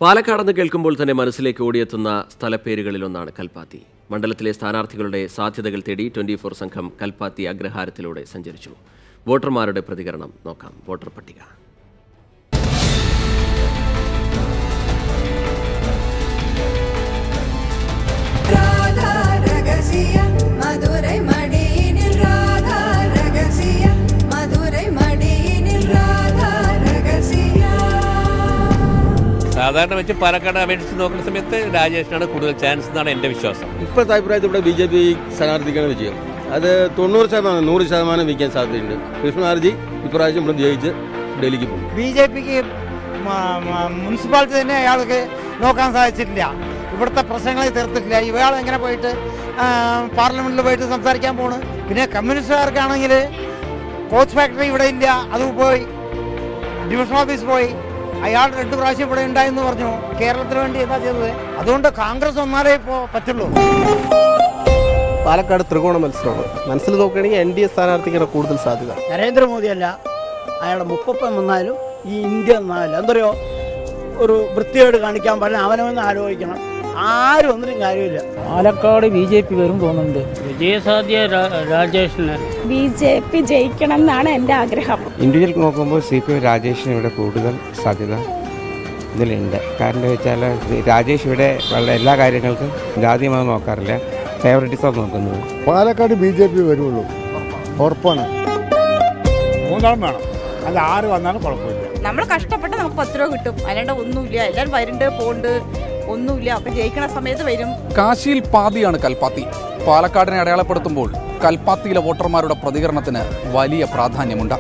പാലക്കാടെന്ന് കേൾക്കുമ്പോൾ തന്നെ മനസ്സിലേക്ക് ഓടിയെത്തുന്ന സ്ഥലപ്പേരുകളിലൊന്നാണ് കൽപ്പാത്തി. മണ്ഡലത്തിലെ സ്ഥാനാർത്ഥികളുടെ സാധ്യതകൾ തേടി 24 സംഘം കൽപ്പാത്തി അഗ്രഹാരത്തിലൂടെ സഞ്ചരിച്ചു. വോട്ടർമാരുടെ പ്രതികരണം നോക്കാം. വോട്ടർ പട്ടിക. സാധാരണ വെച്ച് പാലക്കാട് അപേക്ഷിച്ച് നോക്കുന്ന സമയത്ത് രാജേഷിനാണ് കൂടുതൽ ചാൻസ് എന്നാണ് എൻ്റെ വിശ്വാസം. ഇപ്പോഴത്തെ അഭിപ്രായത്തിൽ ഇവിടെ BJP സ്ഥാനാർത്ഥിക്കാണ് വിജയം. അത് 90%, 100% വിൽക്കാൻ സാധ്യതയുണ്ട്. കൃഷ്ണനാർജി ഇപ്രാവശ്യം ഇവിടെ ജയിച്ച് ഡൽഹിക്ക് പോകും. BJPക്ക് മുനിസിപ്പാലിറ്റി തന്നെ അയാൾക്ക് നോക്കാൻ സാധിച്ചിട്ടില്ല. ഇവിടുത്തെ പ്രശ്നങ്ങളെ തീർത്തിട്ടില്ല. ഇയാൾ എങ്ങനെ പോയിട്ട് പാർലമെന്റിൽ പോയിട്ട് സംസാരിക്കാൻ പോണ്? പിന്നെ കമ്മ്യൂണിസ്റ്റുകാർക്കാണെങ്കിൽ കോച്ച് ഫാക്ടറി ഇവിടെ ഇല്ല, അത് പോയി. ഡിവിഷൻ ഓഫീസ് പോയി. അയാൾ 2 പ്രാവശ്യം ഇവിടെ ഉണ്ടായെന്ന് പറഞ്ഞു. കേരളത്തിന് വേണ്ടി എന്താ ചെയ്തത്? അതുകൊണ്ട് കോൺഗ്രസ് ഒന്നാലേ ഇപ്പോൾ പറ്റുള്ളൂ. പാലക്കാട് ത്രികോണ മത്സരമാണ്. മനസ്സിൽ നോക്കുകയാണെങ്കിൽ NDA സ്ഥാനാർത്ഥിക്കാണ് കൂടുതൽ സാധ്യത. നരേന്ദ്രമോദിയല്ല, അയാളുടെ മുപ്പപ്പം വന്നാലും ഈ ഇന്ത്യ എന്നാലും എന്തറിയോ ഒരു വൃത്തിയോട് കാണിക്കാൻ പറഞ്ഞാൽ അവനവന്ന് ആലോചിക്കണം. ആരും ഒന്നിനും കാര്യമില്ല. പാലക്കാട് BJP വരും തോന്നുന്നുണ്ട്. വിജയസാധ്യത രാജേഷിന്. BJP ജയിക്കണം എന്നാണ് എൻ്റെ ആഗ്രഹം. ഇന്ത്യയിൽ നോക്കുമ്പോൾ CPM രാജേഷിന് ഇവിടെ കൂടുതൽ സാധ്യത ഇതിലുണ്ട്. കാരണം വെച്ചാൽ രാജേഷ് ഇവിടെ എല്ലാ കാര്യങ്ങൾക്കും ജാതിമതം നോക്കാറില്ല, ഫേവററ്റിസം നോക്കുന്നത്. പാലക്കാട് BJP വരുള്ളൂ, ഉറപ്പാണ്. 3 വേണം, അത് 6 വന്നാലും കുഴപ്പമില്ല. നമ്മൾ കഷ്ടപ്പെട്ട് നമുക്ക് 10 രൂപ കിട്ടും, അല്ലാണ്ട് ഒന്നുമില്ല. എല്ലാവരും വരുന്നുണ്ട് പോണ്ട്, ഒന്നുമില്ല. ഒക്കെ ജയിക്കണ സമയത്ത് വരും. കാശിയിൽ പാതിയാണ് കൽപ്പാത്തി. പാലക്കാടിനെ അടയാളപ്പെടുത്തുമ്പോൾ കൽപ്പാത്തിയിലെ വോട്ടർമാരുടെ പ്രതികരണത്തിന് വലിയ പ്രാധാന്യമുണ്ട്.